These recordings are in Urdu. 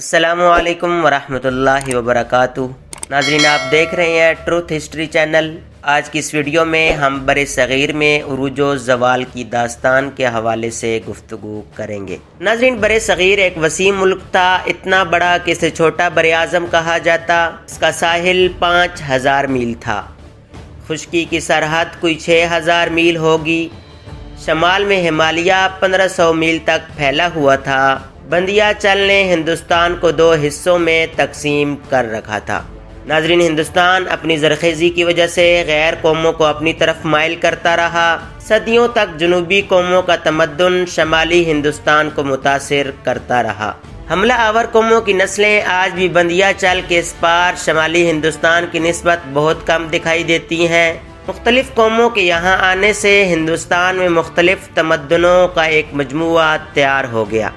السلام علیکم ورحمۃ اللہ وبرکاتہ۔ ناظرین، آپ دیکھ رہے ہیں ٹروتھ ہسٹری چینل۔ آج کی اس ویڈیو میں ہم بر صغیر میں عروج و زوال کی داستان کے حوالے سے گفتگو کریں گے۔ ناظرین، بر صغیر ایک وسیع ملک تھا، اتنا بڑا کہ اسے چھوٹا بر اعظم کہا جاتا۔ اس کا ساحل 5000 میل تھا، خشکی کی سرحد کوئی 6000 میل ہوگی، شمال میں ہمالیہ 1500 میل تک پھیلا ہوا تھا۔ بندیا چل نے ہندوستان کو 2 حصوں میں تقسیم کر رکھا تھا۔ ناظرین، ہندوستان اپنی زرخیزی کی وجہ سے غیر قوموں کو اپنی طرف مائل کرتا رہا۔ صدیوں تک جنوبی قوموں کا تمدن شمالی ہندوستان کو متاثر کرتا رہا۔ حملہ آور قوموں کی نسلیں آج بھی بندیا چل کے اس پار شمالی ہندوستان کی نسبت بہت کم دکھائی دیتی ہیں۔ مختلف قوموں کے یہاں آنے سے ہندوستان میں مختلف تمدنوں کا ایک مجموعہ تیار ہو گیا۔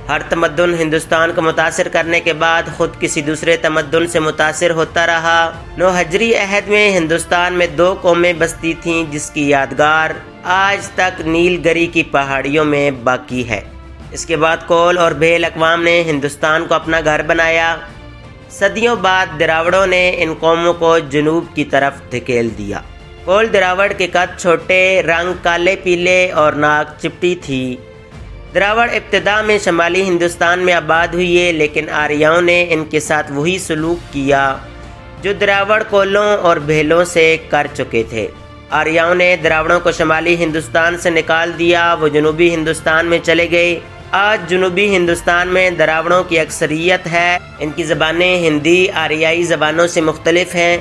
ہر تمدن ہندوستان کو متاثر کرنے کے بعد خود کسی دوسرے تمدن سے متاثر ہوتا رہا۔ نو ہجری عہد میں ہندوستان میں 2 قومیں بستی تھیں، جس کی یادگار آج تک نیل گری کی پہاڑیوں میں باقی ہے۔ اس کے بعد کول اور بھیل اقوام نے ہندوستان کو اپنا گھر بنایا۔ صدیوں بعد دراوڑوں نے ان قوموں کو جنوب کی طرف دھکیل دیا۔ کول دراوڑ کے قد چھوٹے، رنگ کالے پیلے اور ناک چپٹی تھی۔ دراوڑ ابتدا میں شمالی ہندوستان میں آباد ہوئے، لیکن آریاؤں نے ان کے ساتھ وہی سلوک کیا جو دراوڑ کولوں اور بھیلوں سے کر چکے تھے۔ آریاؤں نے دراوڑوں کو شمالی ہندوستان سے نکال دیا، وہ جنوبی ہندوستان میں چلے گئے۔ آج جنوبی ہندوستان میں دراوڑوں کی اکثریت ہے۔ ان کی زبانیں ہندی آریائی زبانوں سے مختلف ہیں۔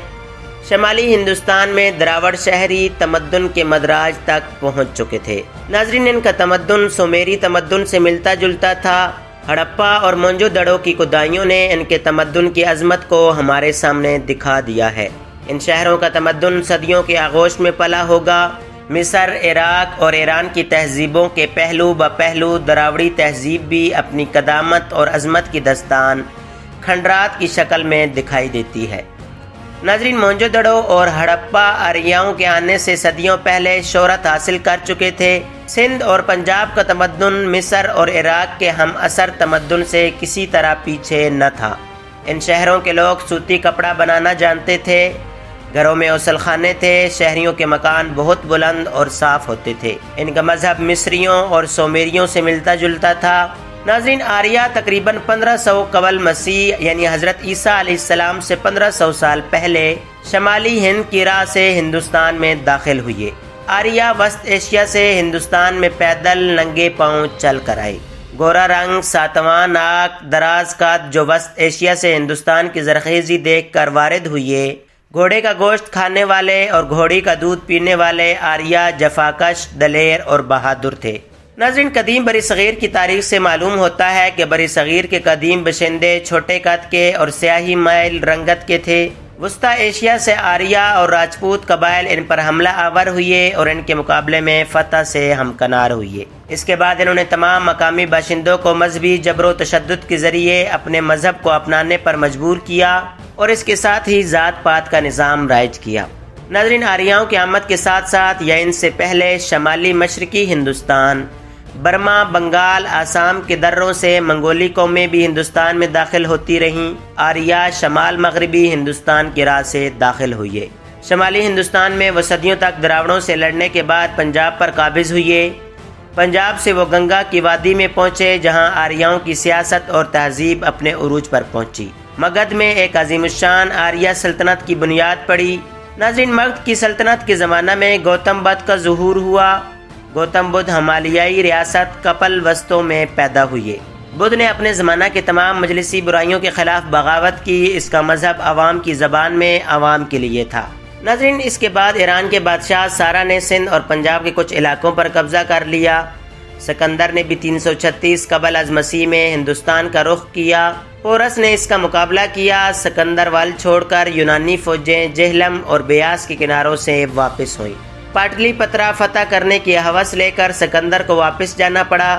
شمالی ہندوستان میں دراوڑ شہری تمدن کے مدراج تک پہنچ چکے تھے۔ ناظرین، ان کا تمدن سومیری تمدن سے ملتا جلتا تھا۔ ہڑپا اور مونجو دڑو کی کھدائیوں نے ان کے تمدن کی عظمت کو ہمارے سامنے دکھا دیا ہے۔ ان شہروں کا تمدن صدیوں کے آغوش میں پلا ہوگا۔ مصر، عراق اور ایران کی تہذیبوں کے پہلو بہ پہلو دراوڑی تہذیب بھی اپنی قدامت اور عظمت کی داستان کھنڈرات کی شکل میں دکھائی دیتی ہے۔ ناظرین، مونجو دڑو اور ہڑپا آریاؤں کے آنے سے صدیوں پہلے شہرت حاصل کر چکے تھے۔ سندھ اور پنجاب کا تمدن مصر اور عراق کے ہم اثر تمدن سے کسی طرح پیچھے نہ تھا۔ ان شہروں کے لوگ سوتی کپڑا بنانا جانتے تھے، گھروں میں غسل خانے تھے، شہریوں کے مکان بہت بلند اور صاف ہوتے تھے۔ ان کا مذہب مصریوں اور سومیریوں سے ملتا جلتا تھا۔ ناظرین، آریہ تقریباً 1500 قبل مسیح یعنی حضرت عیسیٰ علیہ السلام سے 1500 سال پہلے شمالی ہند کی راہ سے ہندوستان میں داخل ہوئے۔ آریہ وسط ایشیا سے ہندوستان میں پیدل ننگے پاؤں چل کر آئے۔ گورا رنگ، ساتواں ناک، دراز قد جو وسط ایشیا سے ہندوستان کی زرخیزی دیکھ کر وارد ہوئے۔ گھوڑے کا گوشت کھانے والے اور گھوڑی کا دودھ پینے والے آریہ جفاکش، دلیر اور بہادر تھے۔ ناظرین، قدیم بر صغیر کی تاریخ سے معلوم ہوتا ہے کہ بر صغیر کے قدیم باشندے چھوٹے قد کے اور سیاہی مائل رنگت کے تھے۔ وسطی ایشیا سے آریہ اور راجپوت قبائل ان پر حملہ آور ہوئے اور ان کے مقابلے میں فتح سے ہمکنار ہوئے۔ اس کے بعد انہوں نے تمام مقامی باشندوں کو مذہبی جبر و تشدد کے ذریعے اپنے مذہب کو اپنانے پر مجبور کیا اور اس کے ساتھ ہی ذات پات کا نظام رائج کیا۔ ناظرین، آریاؤں کی آمد کے ساتھ ساتھ یا ان سے پہلے شمالی مشرقی ہندوستان، برما، بنگال، آسام کے دروں سے منگولی قومیں بھی ہندوستان میں داخل ہوتی رہیں۔ آریہ شمال مغربی ہندوستان کی راہ سے داخل ہوئے۔ شمالی ہندوستان میں وہ صدیوں تک دراوڑوں سے لڑنے کے بعد پنجاب پر قابض ہوئے۔ پنجاب سے وہ گنگا کی وادی میں پہنچے، جہاں آریاؤں کی سیاست اور تہذیب اپنے عروج پر پہنچی۔ مگدھ میں ایک عظیم الشان آریہ سلطنت کی بنیاد پڑی۔ ناظرین، مگدھ کی سلطنت کے زمانہ میں گوتم بدھ کا ظہور ہوا۔ گوتم بدھ ہمالیائی ریاست کپل وسطوں میں پیدا ہوئے۔ بدھ نے اپنے زمانہ کے تمام مجلسی برائیوں کے خلاف بغاوت کی۔ اس کا مذہب عوام کی زبان میں عوام کے لیے تھا۔ ناظرین، اس کے بعد ایران کے بادشاہ سارا نے سندھ اور پنجاب کے کچھ علاقوں پر قبضہ کر لیا۔ سکندر نے بھی 336 قبل از مسیح میں ہندوستان کا رخ کیا۔ پورس نے اس کا مقابلہ کیا۔ سکندر ول چھوڑ کر یونانی فوجیں جہلم اور بیاس کے کناروں سے واپس ہوئیں۔ پاٹلی پترا فتح کرنے کی ہوس لے کر سکندر کو واپس جانا پڑا۔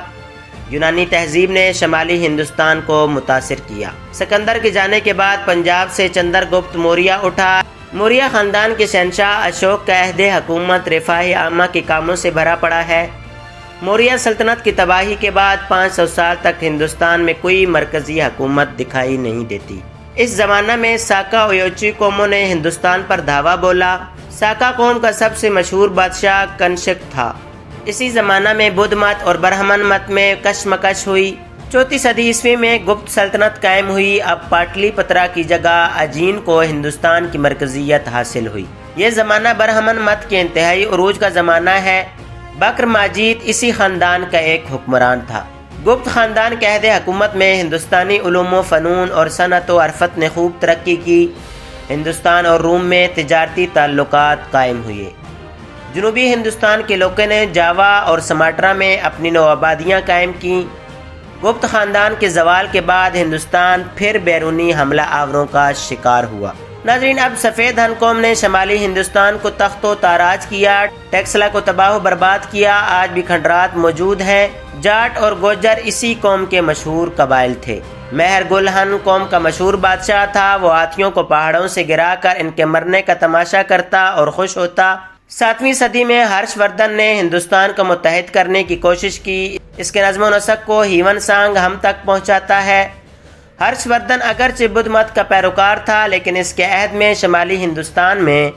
یونانی تہذیب نے شمالی ہندوستان کو متاثر کیا۔ سکندر کے جانے کے بعد پنجاب سے چندر گپت موریہ اٹھا۔ موریہ خاندان کے شہنشاہ اشوک کا عہد حکومت رفاہ عامہ کے کاموں سے بھرا پڑا ہے۔ موریہ سلطنت کی تباہی کے بعد 500 سال تک ہندوستان میں کوئی مرکزی حکومت دکھائی نہیں دیتی۔ اس زمانہ میں ساکا اویوچی قوموں نے ہندوستان پر دھاوا بولا۔ ساکا قوم کا سب سے مشہور بادشاہ کنشک تھا۔ اسی زمانہ میں بدھ مت اور برہمن مت میں کشمکش ہوئی۔ 4 صدی عیسوی میں گپت سلطنت قائم ہوئی۔ اب پاٹلی پترا کی جگہ اجین کو ہندوستان کی مرکزیت حاصل ہوئی۔ یہ زمانہ برہمن مت کے انتہائی عروج کا زمانہ ہے۔ بکر ماجید اسی خاندان کا ایک حکمران تھا۔ گپت خاندان کے عہد حکومت میں ہندوستانی علوم و فنون اور صنعت و عرفت نے خوب ترقی کی۔ ہندوستان اور روم میں تجارتی تعلقات قائم ہوئے۔ جنوبی ہندوستان کے لوگوں نے جاوا اور سماٹرا میں اپنی نوآبادیاں قائم کیں۔ گپت خاندان کے زوال کے بعد ہندوستان پھر بیرونی حملہ آوروں کا شکار ہوا۔ ناظرین، اب سفید ہن قوم نے شمالی ہندوستان کو تخت و تاراج کیا، ٹیکسلا کو تباہ و برباد کیا۔ آج بھی کھنڈرات موجود ہیں۔ جاٹ اور گوجر اسی قوم کے مشہور قبائل تھے۔ مہر گل ہن قوم کا مشہور بادشاہ تھا۔ وہ ہاتھیوں کو پہاڑوں سے گرا کر ان کے مرنے کا تماشا کرتا اور خوش ہوتا۔ 7ویں صدی میں ہرش وردھن نے ہندوستان کو متحد کرنے کی کوشش کی۔ اس کے نظم و نسق کو ہیون سانگ ہم تک پہنچاتا ہے۔ ہرش وردھن اگرچہ بدھ مت کا پیروکار تھا، لیکن اس کے عہد میں شمالی ہندوستان میں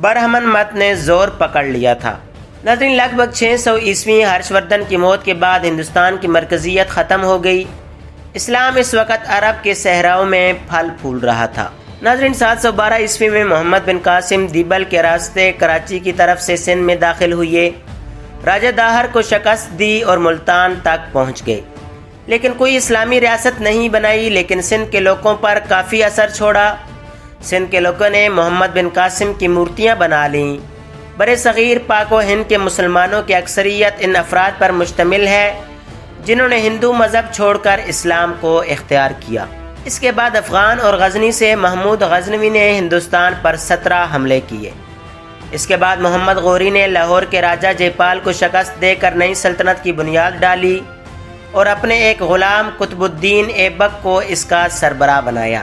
برہمن مت نے زور پکڑ لیا تھا۔ ناظرین، لگ بھگ 600 عیسوی ہرش وردھن کی موت کے بعد ہندوستان کی مرکزیت ختم ہو گئی۔ اسلام اس وقت عرب کے صحراؤں میں پھل پھول رہا تھا۔ ناظرین، 712 عیسوی میں محمد بن قاسم دیبل کے راستے کراچی کی طرف سے سندھ میں داخل ہوئے۔ راجہ داہر کو شکست دی اور ملتان تک پہنچ گئے، لیکن کوئی اسلامی ریاست نہیں بنائی، لیکن سندھ کے لوگوں پر کافی اثر چھوڑا۔ سندھ کے لوگوں نے محمد بن قاسم کی مورتیاں بنا لیں۔ برِ صغیر پاک و ہند کے مسلمانوں کی اکثریت ان افراد پر مشتمل ہے جنہوں نے ہندو مذہب چھوڑ کر اسلام کو اختیار کیا۔ اس کے بعد افغان اور غزنی سے محمود غزنوی نے ہندوستان پر 17 حملے کیے۔ اس کے بعد محمد غوری نے لاہور کے راجہ جے پال کو شکست دے کر نئی سلطنت کی بنیاد ڈالی اور اپنے ایک غلام قطب الدین ایبک کو اس کا سربراہ بنایا۔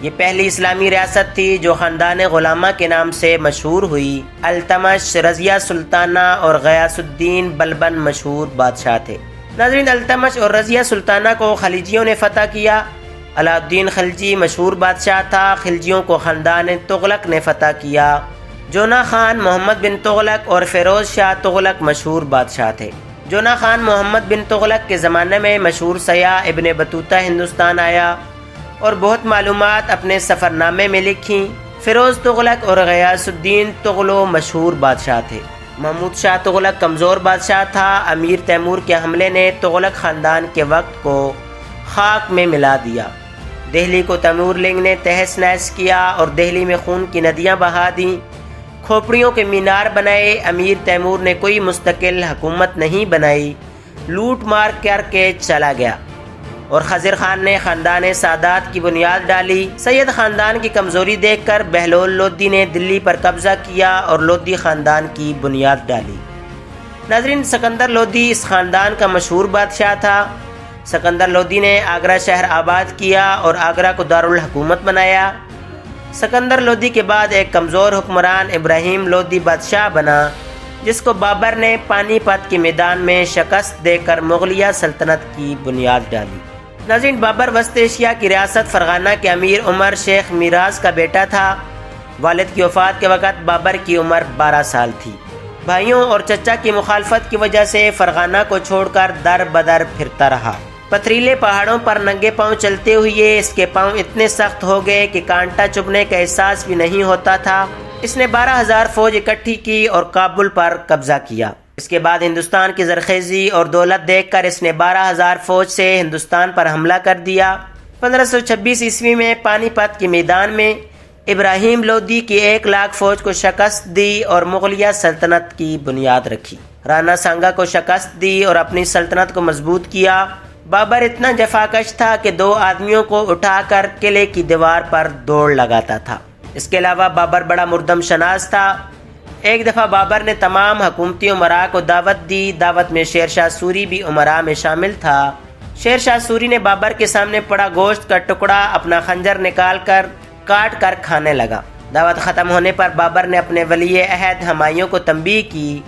یہ پہلی اسلامی ریاست تھی جو خاندان غلامہ کے نام سے مشہور ہوئی۔ التمش، رضیہ سلطانہ اور غیاث الدین بلبن مشہور بادشاہ تھے۔ ناظرین، التمش اور رضیہ سلطانہ کو خلجیوں نے فتح کیا۔ علاء الدین خلجی مشہور بادشاہ تھا۔ خلجیوں کو خاندان تغلق نے فتح کیا۔ جونا خان، محمد بن تغلق اور فیروز شاہ تغلق مشہور بادشاہ تھے۔ جونا خان محمد بن تغلق کے زمانے میں مشہور سیاح ابن بطوطہ ہندوستان آیا اور بہت معلومات اپنے سفر نامے میں لکھیں۔ فیروز تغلق اور غیاث الدین تغلو مشہور بادشاہ تھے۔ محمود شاہ تغلق کمزور بادشاہ تھا۔ امیر تیمور کے حملے نے تغلق خاندان کے وقت کو خاک میں ملا دیا۔ دہلی کو تیمور لنگ نے تہس نہس کیا اور دہلی میں خون کی ندیاں بہا دیں۔ کھوپڑیوں کے مینار بنائے۔ امیر تیمور نے کوئی مستقل حکومت نہیں بنائی، لوٹ مار کر کے چلا گیا۔ اور خضر خان نے خاندان سادات کی بنیاد ڈالی۔ سید خاندان کی کمزوری دیکھ کر بہلول لودھی نے دلی پر قبضہ کیا اور لودھی خاندان کی بنیاد ڈالی۔ ناظرین، سکندر لودھی اس خاندان کا مشہور بادشاہ تھا۔ سکندر لودھی نے آگرہ شہر آباد کیا اور آگرہ کو دارالحکومت بنایا۔ سکندر لودھی کے بعد ایک کمزور حکمران ابراہیم لودھی بادشاہ بنا، جس کو بابر نے پانی پت کے میدان میں شکست دے کر مغلیہ سلطنت کی بنیاد ڈالی۔ ناظرین، بابر وسط ایشیا کی ریاست فرغانہ کے امیر عمر شیخ میراز کا بیٹا تھا۔ والد کی وفات کے وقت بابر کی عمر 12 سال تھی۔ بھائیوں اور چچا کی مخالفت کی وجہ سے فرغانہ کو چھوڑ کر در بدر پھرتا رہا۔ پتھریلے پہاڑوں پر ننگے پاؤں چلتے ہوئے اس کے پاؤں اتنے سخت ہو گئے کہ کانٹا چبھنے کا احساس بھی نہیں ہوتا تھا۔ اس نے 12,000 فوج اکٹھی کی اور کابل پر قبضہ کیا۔ اس کے بعد ہندوستان کی زرخیزی اور دولت دیکھ کر اس نے 12,000 فوج سے ہندوستان پر حملہ کر دیا۔ 1526 عیسوی میں پانی پت کے میدان میں ابراہیم لودھی کی 1,00,000 فوج کو شکست دی اور مغلیہ سلطنت کی بنیاد رکھی۔ رانا سانگا کو شکست دی اور اپنی سلطنت کو مضبوط کیا۔ بابر اتنا جفاکش تھا کہ 2 آدمیوں کو اٹھا کر قلعے کی دیوار پر دوڑ لگاتا تھا۔ اس کے علاوہ بابر بڑا مردم شناس تھا۔ ایک دفعہ بابر نے تمام حکومتی امراء کو دعوت دی۔ دعوت میں شیر شاہ سوری بھی امراء میں شامل تھا۔ شیر شاہ سوری نے بابر کے سامنے پڑا گوشت کا ٹکڑا اپنا خنجر نکال کر کاٹ کر کھانے لگا۔ دعوت ختم ہونے پر بابر نے اپنے ولی عہد ہمایوں کو تنبیہ کی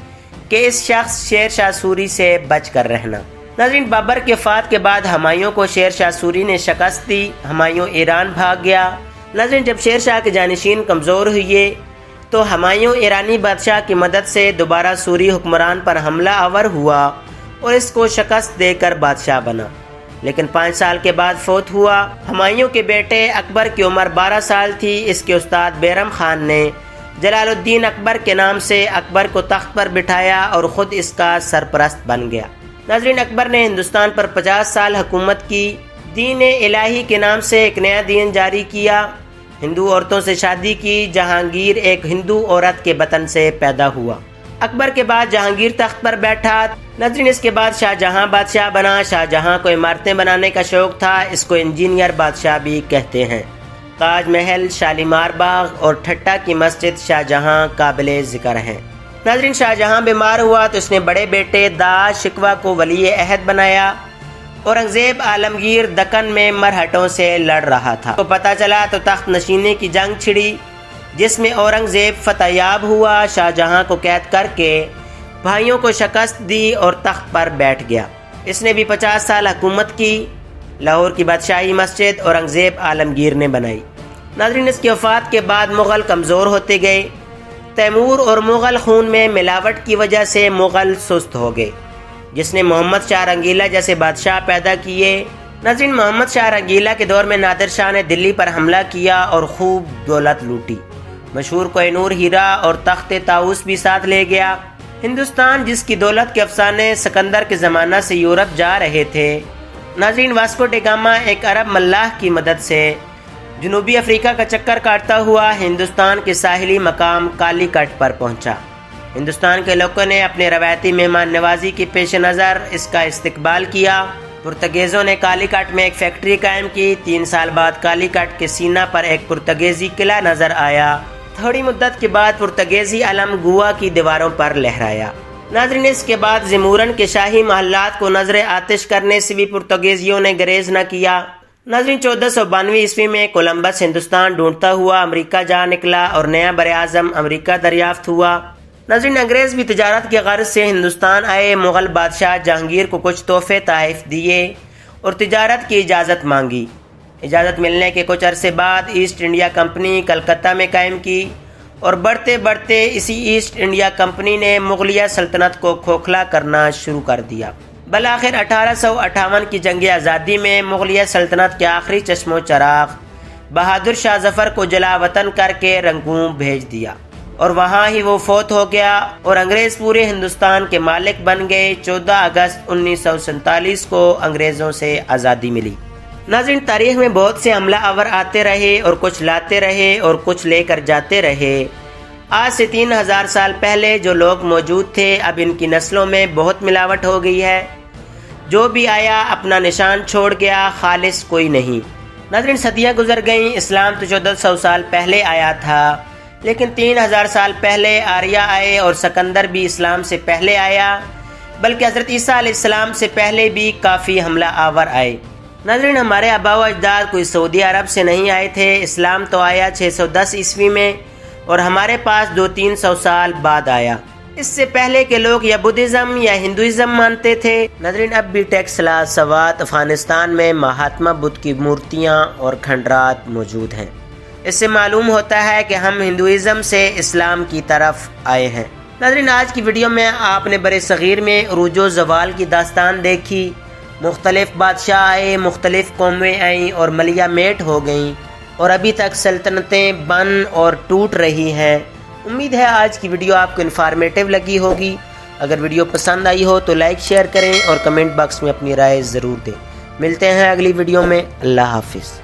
کہ اس شخص شیر شاہ سوری سے بچ کر رہنا۔ ناظرین، بابر کے وفات کے بعد ہمایوں کو شیر شاہ سوری نے شکست دی، ہمایوں ایران بھاگ گیا۔ ناظرین، جب شیر شاہ کے جانشین کمزور ہوئے تو ہمایوں ایرانی بادشاہ کی مدد سے دوبارہ سوری حکمران پر حملہ آور ہوا اور اس کو شکست دے کر بادشاہ بنا، لیکن 5 سال کے بعد فوت ہوا۔ ہمایوں کے بیٹے اکبر کی عمر 12 سال تھی۔ اس کے استاد بیرم خان نے جلال الدین اکبر کے نام سے اکبر کو تخت پر بٹھایا اور خود اس کا سرپرست بن گیا۔ ناظرین، اکبر نے ہندوستان پر 50 سال حکومت کی، دین الہی کے نام سے ایک نیا دین جاری کیا، ہندو عورتوں سے شادی کی۔ جہانگیر ایک ہندو عورت کے بطن سے پیدا ہوا۔ اکبر کے بعد جہانگیر تخت پر بیٹھا۔ ناظرین، اس کے بعد شاہ جہاں بادشاہ بنا۔ شاہ جہاں کو عمارتیں بنانے کا شوق تھا، اس کو انجینئر بادشاہ بھی کہتے ہیں۔ تاج محل، شالیمار باغ اور ٹھٹا کی مسجد شاہ جہاں قابل ذکر ہیں۔ ناظرین، شاہ جہاں بیمار ہوا تو اس نے بڑے بیٹے دا شکوہ کو ولی عہد بنایا۔ اورنگزیب عالمگیر دکن میں مرہٹوں سے لڑ رہا تھا تو پتہ چلا تو تخت نشینی کی جنگ چھڑی، جس میں اورنگزیب فتح یاب ہوا۔ شاہ جہاں کو قید کر کے بھائیوں کو شکست دی اور تخت پر بیٹھ گیا۔ اس نے بھی 50 سال حکومت کی۔ لاہور کی بادشاہی مسجد اورنگزیب عالمگیر نے بنائی۔ ناظرین، اس کی وفات کے بعد مغل کمزور ہوتے گئے۔ تیمور اور مغل خون میں ملاوٹ کی وجہ سے مغل سست ہو گئے، جس نے محمد شاہ رنگیلا جیسے بادشاہ پیدا کیے۔ ناظرین، محمد شاہ رنگیلا کے دور میں نادر شاہ نے دلی پر حملہ کیا اور خوب دولت لوٹی۔ مشہور کوہ نور ہیرا اور تخت طاؤس بھی ساتھ لے گیا۔ ہندوستان، جس کی دولت کے افسانے سکندر کے زمانہ سے یورپ جا رہے تھے۔ ناظرین، واسکو ڈی گاما ایک عرب ملاح کی مدد سے جنوبی افریقہ کا چکر کاٹتا ہوا ہندوستان کے ساحلی مقام کالی کٹ پر پہنچا۔ ہندوستان کے لوگوں نے اپنے روایتی مہمان نوازی کے پیش نظر اس کا استقبال کیا۔ پرتگیزوں نے کالی کٹ میں ایک فیکٹری قائم کی۔ 3 سال بعد کالی کٹ کے سینہ پر ایک پرتگیزی قلعہ نظر آیا۔ تھوڑی مدت کے بعد پرتگیزی علم گوا کی دیواروں پر لہرایا۔ ناظرین، اس کے بعد زمورن کے شاہی محلات کو نظر آتش کرنے سے بھی پرتگیزیوں نے گریز نہ کیا۔ ناظرین، 1492 عیسوی میں کولمبس ہندوستان ڈھونڈتا ہوا امریکہ جا نکلا اور نیا براعظم امریکہ دریافت ہوا۔ ناظرین، انگریز بھی تجارت کے غرض سے ہندوستان آئے۔ مغل بادشاہ جہانگیر کو کچھ تحفے تحائف دیے اور تجارت کی اجازت مانگی۔ اجازت ملنے کے کچھ عرصے بعد ایسٹ انڈیا کمپنی کلکتہ میں قائم کی اور بڑھتے بڑھتے اسی ایسٹ انڈیا کمپنی نے مغلیہ سلطنت کو کھوکھلا کرنا شروع کر دیا۔ بالآخر 1858 کی جنگ آزادی میں مغلیہ سلطنت کے آخری چشم و چراغ بہادر شاہ ظفر کو جلا وطن کر کے رنگون بھیج دیا اور وہاں ہی وہ فوت ہو گیا اور انگریز پورے ہندوستان کے مالک بن گئے۔ 14 اگست 1947 کو انگریزوں سے آزادی ملی۔ ناظرین، تاریخ میں بہت سے حملہ آور آتے رہے اور کچھ لاتے رہے اور کچھ لے کر جاتے رہے۔ آج سے 3000 سال پہلے جو لوگ موجود تھے، اب ان کی نسلوں میں بہت ملاوٹ ہو گئی ہے۔ جو بھی آیا اپنا نشان چھوڑ گیا، خالص کوئی نہیں۔ ناظرین، صدیاں گزر گئیں۔ اسلام تو 1400 سال پہلے آیا تھا، لیکن 3000 سال پہلے آریہ آئے اور سکندر بھی اسلام سے پہلے آیا، بلکہ حضرت عیسیٰ علیہ السلام سے پہلے بھی کافی حملہ آور آئے۔ ناظرین، ہمارے آباء و اجداد کوئی سعودی عرب سے نہیں آئے تھے۔ اسلام تو آیا 610 عیسوی میں اور ہمارے پاس 200-300 سال بعد آیا۔ اس سے پہلے کے لوگ یا بدھزم یا ہندوازم مانتے تھے۔ ناظرین، اب بھی ٹیکسلا، سوات، افغانستان میں مہاتما بدھ کی مورتیاں اور کھنڈرات موجود ہیں۔ اس سے معلوم ہوتا ہے کہ ہم ہندوازم سے اسلام کی طرف آئے ہیں۔ ناظرین، آج کی ویڈیو میں آپ نے برِ صغیر میں عروج و زوال کی داستان دیکھی۔ مختلف بادشاہ آئے، مختلف قومیں آئیں اور ملیہ میٹ ہو گئیں اور ابھی تک سلطنتیں بن اور ٹوٹ رہی ہیں۔ امید ہے آج کی ویڈیو آپ کو انفارمیٹیو لگی ہوگی۔ اگر ویڈیو پسند آئی ہو تو لائک شیئر کریں اور کمنٹ باکس میں اپنی رائے ضرور دیں۔ ملتے ہیں اگلی ویڈیو میں۔ اللہ حافظ۔